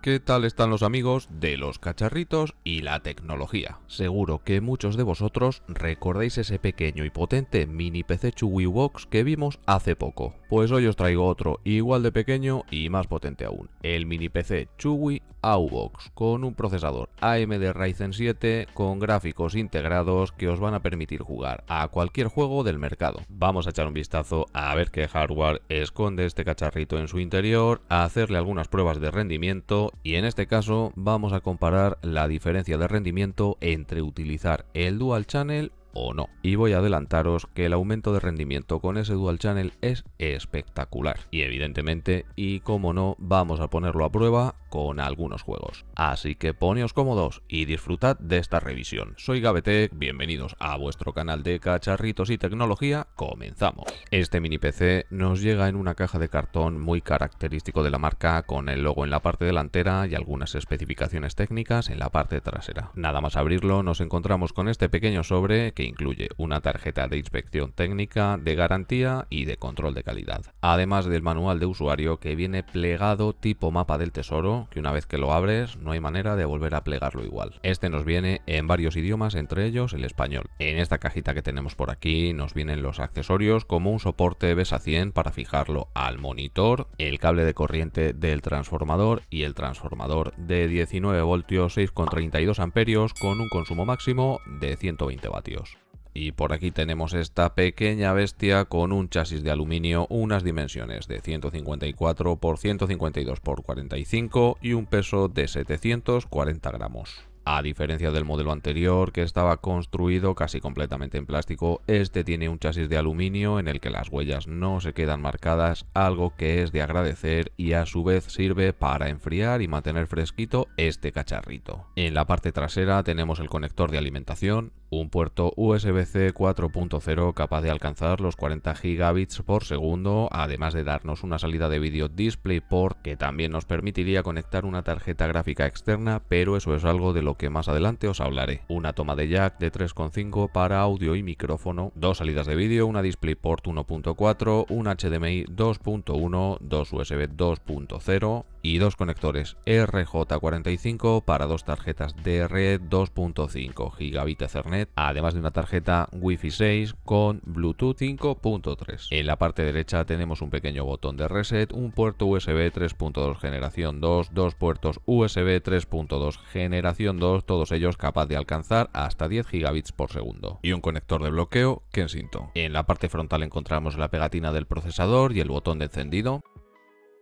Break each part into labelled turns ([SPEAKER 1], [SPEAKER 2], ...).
[SPEAKER 1] ¿Qué tal están los amigos de los cacharritos y la tecnología? Seguro que muchos de vosotros recordáis ese pequeño y potente mini PC ChuwiBox que vimos hace poco. Pues hoy os traigo otro igual de pequeño y más potente aún, el mini PC Chuwi AUBox, con un procesador AMD Ryzen 7 con gráficos integrados que os van a permitir jugar a cualquier juego del mercado. Vamos a echar un vistazo a ver qué hardware esconde este cacharrito en su interior, a hacerle algunas pruebas de rendimiento y en este caso vamos a comparar la diferencia de rendimiento entre utilizar el Dual Channel o no. Y voy a adelantaros que el aumento de rendimiento con ese Dual Channel es espectacular. Y evidentemente, y como no, vamos a ponerlo a prueba con algunos juegos. Así que poneos cómodos y disfrutad de esta revisión. Soy Gavetech, bienvenidos a vuestro canal de cacharritos y tecnología. Comenzamos. Este mini PC nos llega en una caja de cartón muy característico de la marca, con el logo en la parte delantera y algunas especificaciones técnicas en la parte trasera. Nada más abrirlo nos encontramos con este pequeño sobre que incluye una tarjeta de inspección técnica, de garantía y de control de calidad, además del manual de usuario que viene plegado tipo mapa del tesoro, que una vez que lo abres no hay manera de volver a plegarlo igual. Este nos viene en varios idiomas, entre ellos el español. En esta cajita que tenemos por aquí nos vienen los accesorios, como un soporte BESA 100 para fijarlo al monitor, el cable de corriente del transformador y el transformador de 19 voltios 6,32 amperios con un consumo máximo de 120 vatios. Y por aquí tenemos esta pequeña bestia con un chasis de aluminio, unas dimensiones de 154 x 152 x 45 y un peso de 740 gramos. A diferencia del modelo anterior, que estaba construido casi completamente en plástico, este tiene un chasis de aluminio en el que las huellas no se quedan marcadas, algo que es de agradecer y a su vez sirve para enfriar y mantener fresquito este cacharrito. En la parte trasera tenemos el conector de alimentación, un puerto USB-C 4.0 capaz de alcanzar los 40 gigabits por segundo, además de darnos una salida de vídeo DisplayPort que también nos permitiría conectar una tarjeta gráfica externa, pero eso es algo de lo que más adelante os hablaré. Una toma de jack de 3,5 para audio y micrófono, dos salidas de vídeo, una DisplayPort 1.4, un HDMI 2.1, dos USB 2.0 y dos conectores RJ45 para dos tarjetas de red 2.5 gigabit Ethernet, además de una tarjeta Wi-Fi 6 con Bluetooth 5.3. En la parte derecha tenemos un pequeño botón de reset, un puerto USB 3.2 generación 2, dos puertos USB 3.2 generación 2, todos ellos capaz de alcanzar hasta 10 gigabits por segundo, y un conector de bloqueo Kensington. En la parte frontal encontramos la pegatina del procesador y el botón de encendido.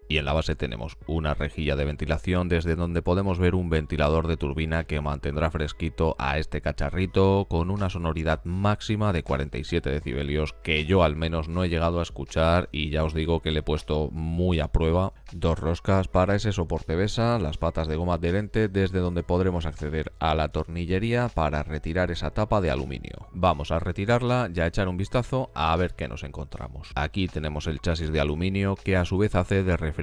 [SPEAKER 1] Y en la base tenemos una rejilla de ventilación desde donde podemos ver un ventilador de turbina que mantendrá fresquito a este cacharrito con una sonoridad máxima de 47 decibelios que yo al menos no he llegado a escuchar, y ya os digo que le he puesto muy a prueba. Dos roscas para ese soporte BESA, las patas de goma adherente desde donde podremos acceder a la tornillería para retirar esa tapa de aluminio. Vamos a retirarla y a echar un vistazo a ver qué nos encontramos. Aquí tenemos el chasis de aluminio que a su vez hace de refrigeración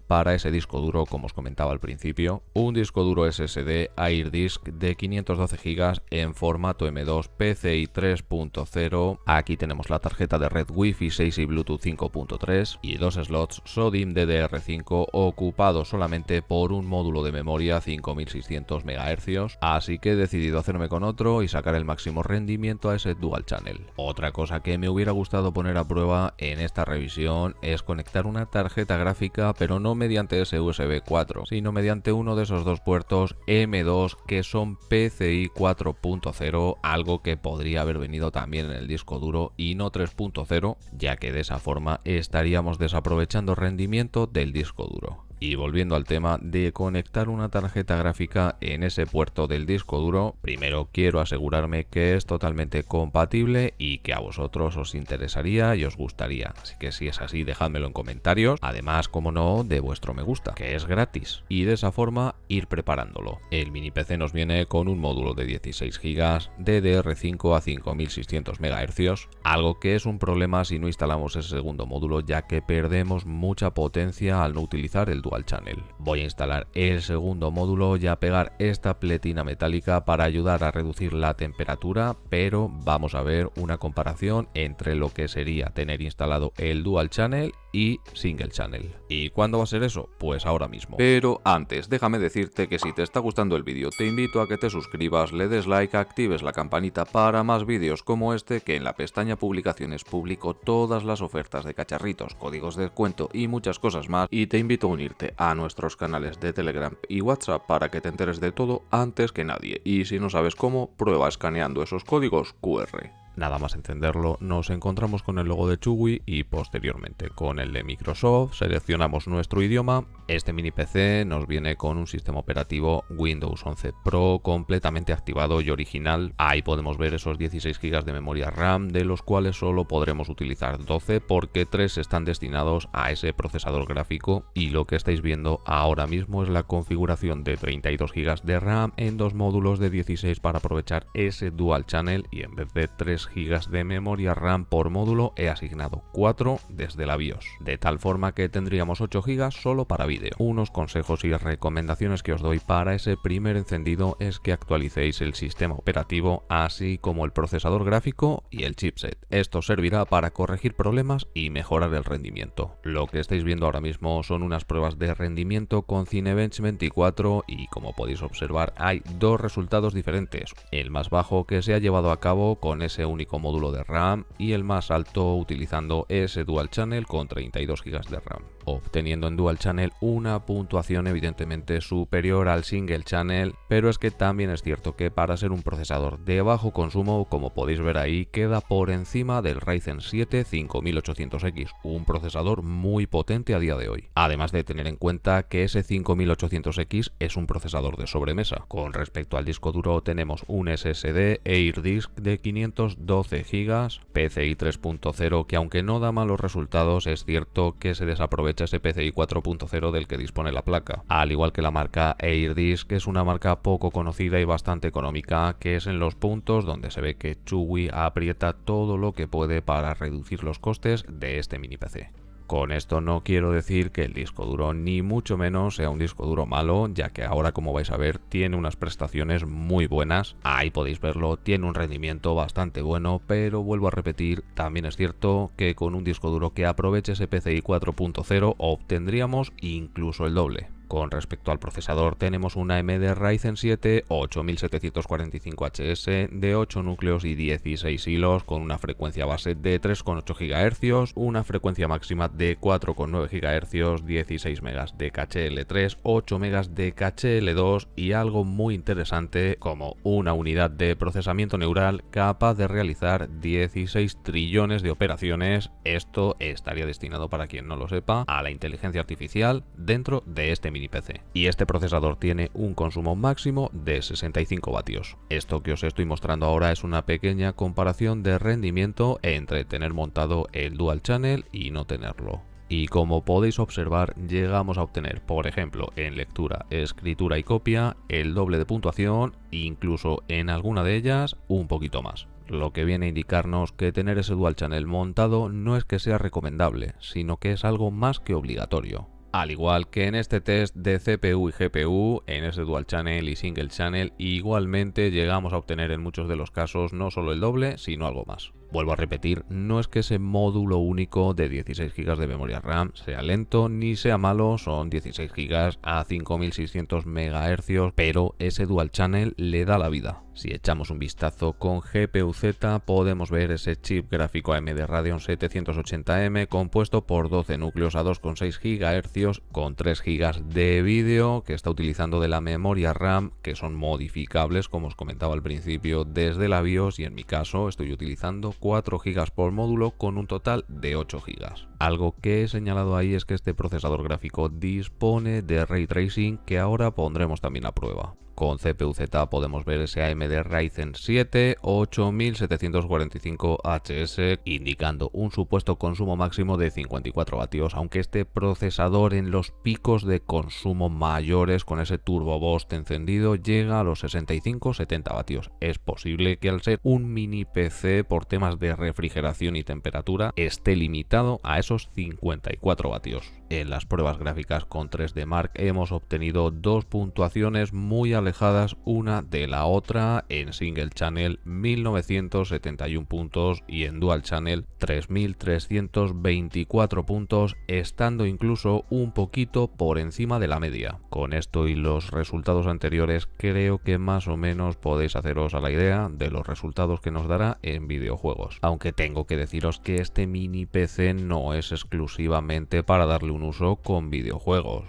[SPEAKER 1] para ese disco duro, como os comentaba al principio, un disco duro SSD AirDisk de 512 GB en formato M2 PCI 3.0. Aquí tenemos la tarjeta de red Wi-Fi 6 y Bluetooth 5.3 y dos slots SODIMM DDR5 ocupados solamente por un módulo de memoria 5600 MHz, así que he decidido hacerme con otro y sacar el máximo rendimiento a ese Dual Channel. Otra cosa que me hubiera gustado poner a prueba en esta revisión es conectar una tarjeta gráfica, pero no mediante ese USB 4, sino mediante uno de esos dos puertos M2 que son PCI 4.0, algo que podría haber venido también en el disco duro y no 3.0, ya que de esa forma estaríamos desaprovechando rendimiento del disco duro. Y volviendo al tema de conectar una tarjeta gráfica en ese puerto del disco duro, primero quiero asegurarme que es totalmente compatible y que a vosotros os interesaría y os gustaría. Así que si es así, dejádmelo en comentarios. Además, como no, de vuestro me gusta, que es gratis. Y de esa forma ir preparándolo. El mini PC nos viene con un módulo de 16 GB DDR5 a 5600 MHz, algo que es un problema si no instalamos ese segundo módulo, ya que perdemos mucha potencia al no utilizar el Dual Channel. Voy a instalar el segundo módulo y a pegar esta pletina metálica para ayudar a reducir la temperatura, pero vamos a ver una comparación entre lo que sería tener instalado el Dual Channel y Single Channel. ¿Y cuándo va a ser eso? Pues ahora mismo. Pero antes, déjame decirte que si te está gustando el vídeo, te invito a que te suscribas, le des like, actives la campanita para más vídeos como este, que en la pestaña publicaciones publico todas las ofertas de cacharritos, códigos de descuento y muchas cosas más, y te invito a unirte a nuestros canales de Telegram y WhatsApp para que te enteres de todo antes que nadie. Y si no sabes cómo, prueba escaneando esos códigos QR. Nada más encenderlo, nos encontramos con el logo de Chewy y posteriormente con el de Microsoft. Seleccionamos nuestro idioma. Este mini PC nos viene con un sistema operativo Windows 11 Pro completamente activado y original. Ahí podemos ver esos 16 GB de memoria RAM, de los cuales solo podremos utilizar 12 porque 3 están destinados a ese procesador gráfico, y lo que estáis viendo ahora mismo es la configuración de 32 GB de RAM en dos módulos de 16 para aprovechar ese Dual Channel, y en vez de 3 GB de memoria RAM por módulo he asignado 4 desde la BIOS, de tal forma que tendríamos 8 GB solo para vídeo. Unos consejos y recomendaciones que os doy para ese primer encendido es que actualicéis el sistema operativo así como el procesador gráfico y el chipset. Esto servirá para corregir problemas y mejorar el rendimiento. Lo que estáis viendo ahora mismo son unas pruebas de rendimiento con Cinebench 24 y como podéis observar hay dos resultados diferentes: el más bajo que se ha llevado a cabo con ese único módulo de RAM y el más alto utilizando ese Dual Channel con 32 GB de RAM, obteniendo en Dual Channel una puntuación evidentemente superior al Single Channel, pero es que también es cierto que para ser un procesador de bajo consumo, como podéis ver ahí, queda por encima del Ryzen 7 5800X, un procesador muy potente a día de hoy. Además de tener en cuenta que ese 5800X es un procesador de sobremesa. Con respecto al disco duro tenemos un SSD AirDisk de 512 GB, PCI 3.0 que aunque no da malos resultados, es cierto que se desaprovecha ese PCI 4.0 del que dispone la placa. Al igual que la marca AirDisk, es una marca poco conocida y bastante económica, que es en los puntos donde se ve que Chewy aprieta todo lo que puede para reducir los costes de este mini PC. Con esto no quiero decir que el disco duro ni mucho menos sea un disco duro malo, ya que ahora, como vais a ver, tiene unas prestaciones muy buenas. Ahí podéis verlo, tiene un rendimiento bastante bueno, pero vuelvo a repetir, también es cierto que con un disco duro que aproveche ese PCI 4.0 obtendríamos incluso el doble. Con respecto al procesador tenemos una AMD Ryzen 7 8745HS de 8 núcleos y 16 hilos con una frecuencia base de 3,8 GHz, una frecuencia máxima de 4,9 GHz, 16 MB de caché L3, 8 MB de caché L2 y algo muy interesante como una unidad de procesamiento neural capaz de realizar 16 trillones de operaciones. Esto estaría destinado, para quien no lo sepa, a la inteligencia artificial dentro de este mini PC. Y este procesador tiene un consumo máximo de 65 vatios. Esto que os estoy mostrando ahora es una pequeña comparación de rendimiento entre tener montado el Dual Channel y no tenerlo. Y como podéis observar, llegamos a obtener, por ejemplo, en lectura, escritura y copia, el doble de puntuación, incluso en alguna de ellas un poquito más. Lo que viene a indicarnos que tener ese Dual Channel montado no es que sea recomendable, sino que es algo más que obligatorio. Al igual que en este test de CPU y GPU, en ese Dual Channel y Single Channel igualmente llegamos a obtener en muchos de los casos no solo el doble, sino algo más. Vuelvo a repetir, no es que ese módulo único de 16 GB de memoria RAM sea lento ni sea malo, son 16 GB a 5600 MHz, pero ese Dual Channel le da la vida. Si echamos un vistazo con GPU-Z podemos ver ese chip gráfico AMD Radeon 780M compuesto por 12 núcleos a 2,6 GHz con 3 GB de vídeo que está utilizando de la memoria RAM, que son modificables como os comentaba al principio desde la BIOS, y en mi caso estoy utilizando 4 GB por módulo con un total de 8 GB. Algo que he señalado ahí es que este procesador gráfico dispone de Ray Tracing, que ahora pondremos también a prueba. Con CPU-Z podemos ver ese AMD Ryzen 7 8745HS indicando un supuesto consumo máximo de 54 vatios, aunque este procesador en los picos de consumo mayores con ese turbo boost encendido llega a los 65-70 vatios. Es posible que al ser un mini PC por temas de refrigeración y temperatura esté limitado a esos 54 vatios. en las pruebas gráficas con 3D Mark hemos obtenido dos puntuaciones muy alejadas una de la otra. En Single Channel 1971 puntos y en Dual Channel 3324 puntos, estando incluso un poquito por encima de la media. Con esto y los resultados anteriores creo que más o menos podéis haceros a la idea de los resultados que nos dará en videojuegos. Aunque tengo que deciros que este mini PC no es exclusivamente para darle un uso con videojuegos.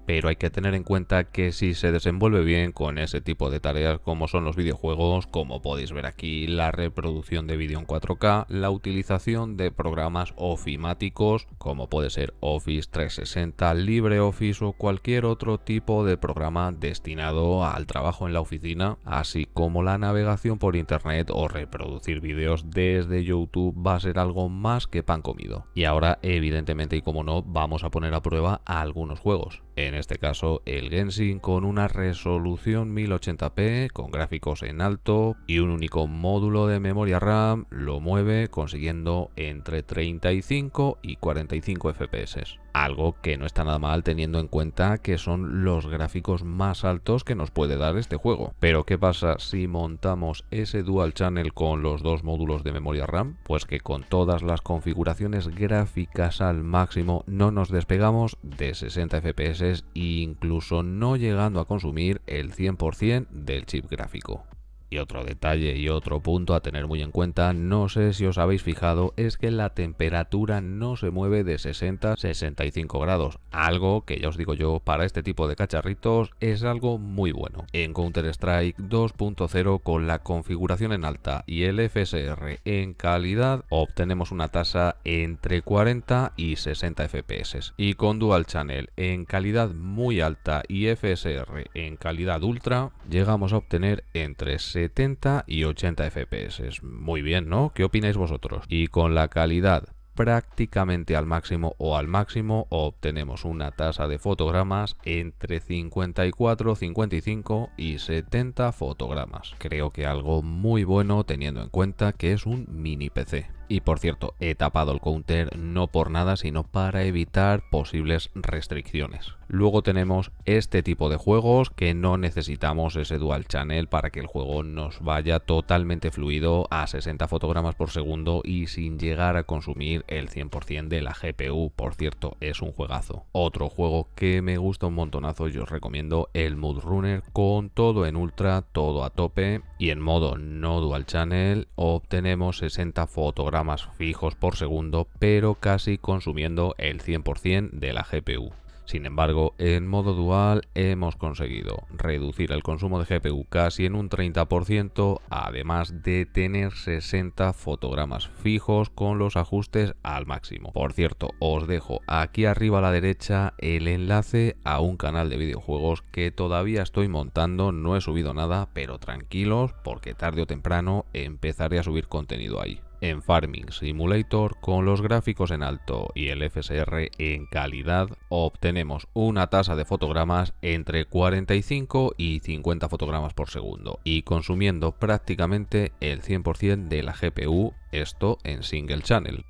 [SPEAKER 1] Pero hay que tener en cuenta que si se desenvuelve bien con ese tipo de tareas como son los videojuegos, como podéis ver aquí, la reproducción de vídeo en 4K, la utilización de programas ofimáticos como puede ser Office 360, LibreOffice o cualquier otro tipo de programa destinado al trabajo en la oficina, así como la navegación por internet o reproducir vídeos desde YouTube, va a ser algo más que pan comido. Y ahora, evidentemente y como no, vamos a poner a prueba a algunos juegos. En este caso el Genshin con una resolución 1080p con gráficos en alto y un único módulo de memoria RAM lo mueve consiguiendo entre 35 y 45 FPS. Algo que no está nada mal teniendo en cuenta que son los gráficos más altos que nos puede dar este juego. Pero ¿qué pasa si montamos ese Dual Channel con los dos módulos de memoria RAM? Pues que con todas las configuraciones gráficas al máximo no nos despegamos de 60 FPS e incluso no llegando a consumir el 100% del chip gráfico. Y otro detalle y otro punto a tener muy en cuenta, no sé si os habéis fijado, es que la temperatura no se mueve de 60 a 65 grados, algo que ya os digo yo, para este tipo de cacharritos es algo muy bueno. En Counter-Strike 2.0 con la configuración en alta y el FSR en calidad obtenemos una tasa entre 40 y 60 FPS y con Dual Channel en calidad muy alta y FSR en calidad ultra llegamos a obtener entre 70 y 80 FPS. Muy bien, ¿no? ¿Qué opináis vosotros? Y con la calidad prácticamente al máximo obtenemos una tasa de fotogramas entre 54, 55 y 70 fotogramas. Creo que algo muy bueno teniendo en cuenta que es un mini PC. Y por cierto, he tapado el counter no por nada, sino para evitar posibles restricciones. Luego tenemos este tipo de juegos que no necesitamos ese Dual Channel para que el juego nos vaya totalmente fluido a 60 fotogramas por segundo y sin llegar a consumir el 100% de la GPU. Por cierto, es un juegazo. Otro juego que me gusta un montonazo y os recomiendo, el Mud Runner, con todo en ultra, todo a tope, y en modo no Dual Channel obtenemos 60 fotogramas fijos por segundo, pero casi consumiendo el 100% de la GPU. Sin embargo, en modo dual hemos conseguido reducir el consumo de GPU casi en un 30%, además de tener 60 fotogramas fijos con los ajustes al máximo. Por cierto, os dejo aquí arriba a la derecha el enlace a un canal de videojuegos que todavía estoy montando, no he subido nada, pero tranquilos porque tarde o temprano empezaré a subir contenido ahí. En Farming Simulator, con los gráficos en alto y el FSR en calidad, obtenemos una tasa de fotogramas entre 45 y 50 fotogramas por segundo y consumiendo prácticamente el 100% de la GPU, esto en Single Channel.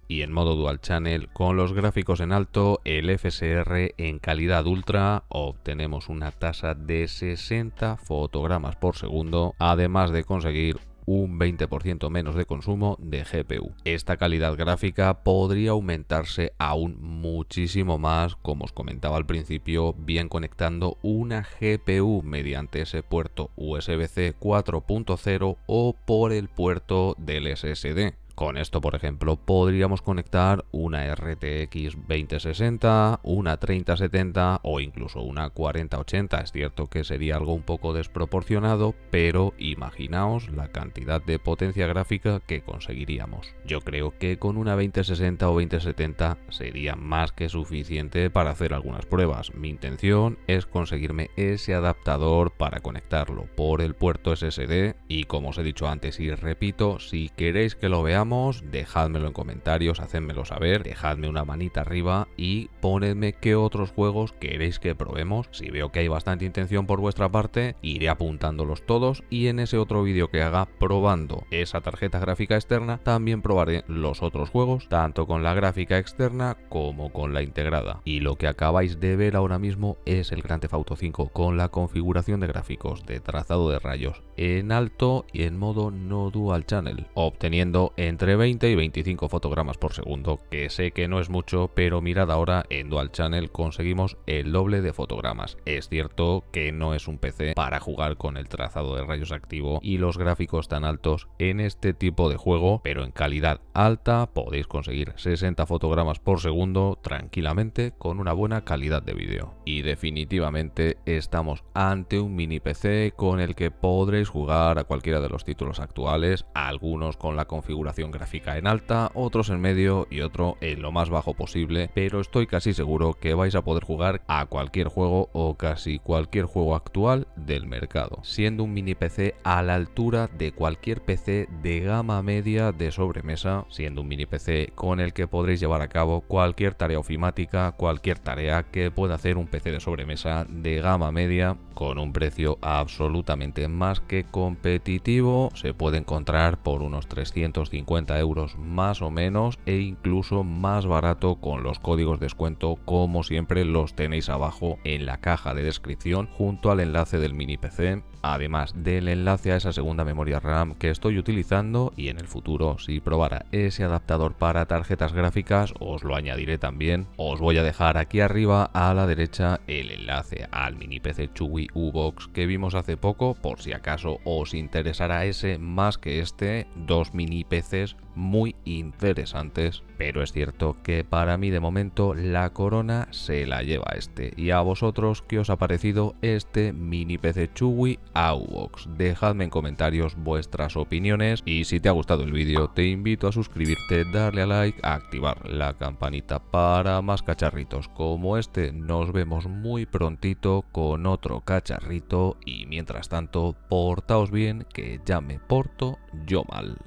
[SPEAKER 1] Y en modo Dual Channel, con los gráficos en alto, el FSR en calidad ultra, obtenemos una tasa de 60 fotogramas por segundo, además de conseguir un 20% menos de consumo de GPU. Esta calidad gráfica podría aumentarse aún muchísimo más, como os comentaba al principio, bien conectando una GPU mediante ese puerto USB-C 4.0 o por el puerto del SSD. Con esto, por ejemplo, podríamos conectar una RTX 2060, una 3070 o incluso una 4080. Es cierto que sería algo un poco desproporcionado, pero imaginaos la cantidad de potencia gráfica que conseguiríamos. Yo creo que con una 2060 o 2070 sería más que suficiente para hacer algunas pruebas. Mi intención es conseguirme ese adaptador para conectarlo por el puerto SSD y, como os he dicho antes y repito, si queréis que lo veamos, veamos, dejádmelo en comentarios, hacedmelo saber, dejadme una manita arriba y ponedme qué otros juegos queréis que probemos. Si veo que hay bastante intención por vuestra parte, iré apuntándolos todos y en ese otro vídeo que haga probando esa tarjeta gráfica externa, también probaré los otros juegos, tanto con la gráfica externa como con la integrada. Y lo que acabáis de ver ahora mismo es el Grand Theft Auto 5 con la configuración de gráficos de trazado de rayos en alto y en modo no dual channel, obteniendo entre 20 y 25 fotogramas por segundo, que sé que no es mucho, pero mirad ahora, en dual channel conseguimos el doble de fotogramas. Es cierto que no es un PC para jugar con el trazado de rayos activo y los gráficos tan altos en este tipo de juego, pero en calidad alta podéis conseguir 60 fotogramas por segundo tranquilamente con una buena calidad de vídeo. Y definitivamente estamos ante un mini PC con el que podréis jugar a cualquiera de los títulos actuales, algunos con la configuración gráfica en alta, otros en medio y otro en lo más bajo posible, pero estoy casi seguro que vais a poder jugar a cualquier juego o casi cualquier juego actual del mercado, siendo un mini PC a la altura de cualquier PC de gama media de sobremesa, siendo un mini PC con el que podréis llevar a cabo cualquier tarea ofimática, cualquier tarea que pueda hacer un PC de sobremesa de gama media con un precio absolutamente más que competitivo. Se puede encontrar por unos 350 euros más o menos e incluso más barato con los códigos de descuento, como siempre los tenéis abajo en la caja de descripción junto al enlace del mini PC, además del enlace a esa segunda memoria RAM que estoy utilizando, y en el futuro si probara ese adaptador para tarjetas gráficas os lo añadiré también. Os voy a dejar aquí arriba a la derecha el enlace al mini PC Chewy U-Box que vimos hace poco, por si acaso os interesará ese más que este, dos mini PCs muy interesantes, pero es cierto que para mí de momento la corona se la lleva este. ¿Y a vosotros qué os ha parecido este mini PC Chewy U-Box? Dejadme en comentarios vuestras opiniones y si te ha gustado el vídeo te invito a suscribirte, darle a like, a activar la campanita para más cacharritos como este. Nos vemos muy prontito con otro cacharrito y mientras tanto portaos bien, que ya me porto yo mal.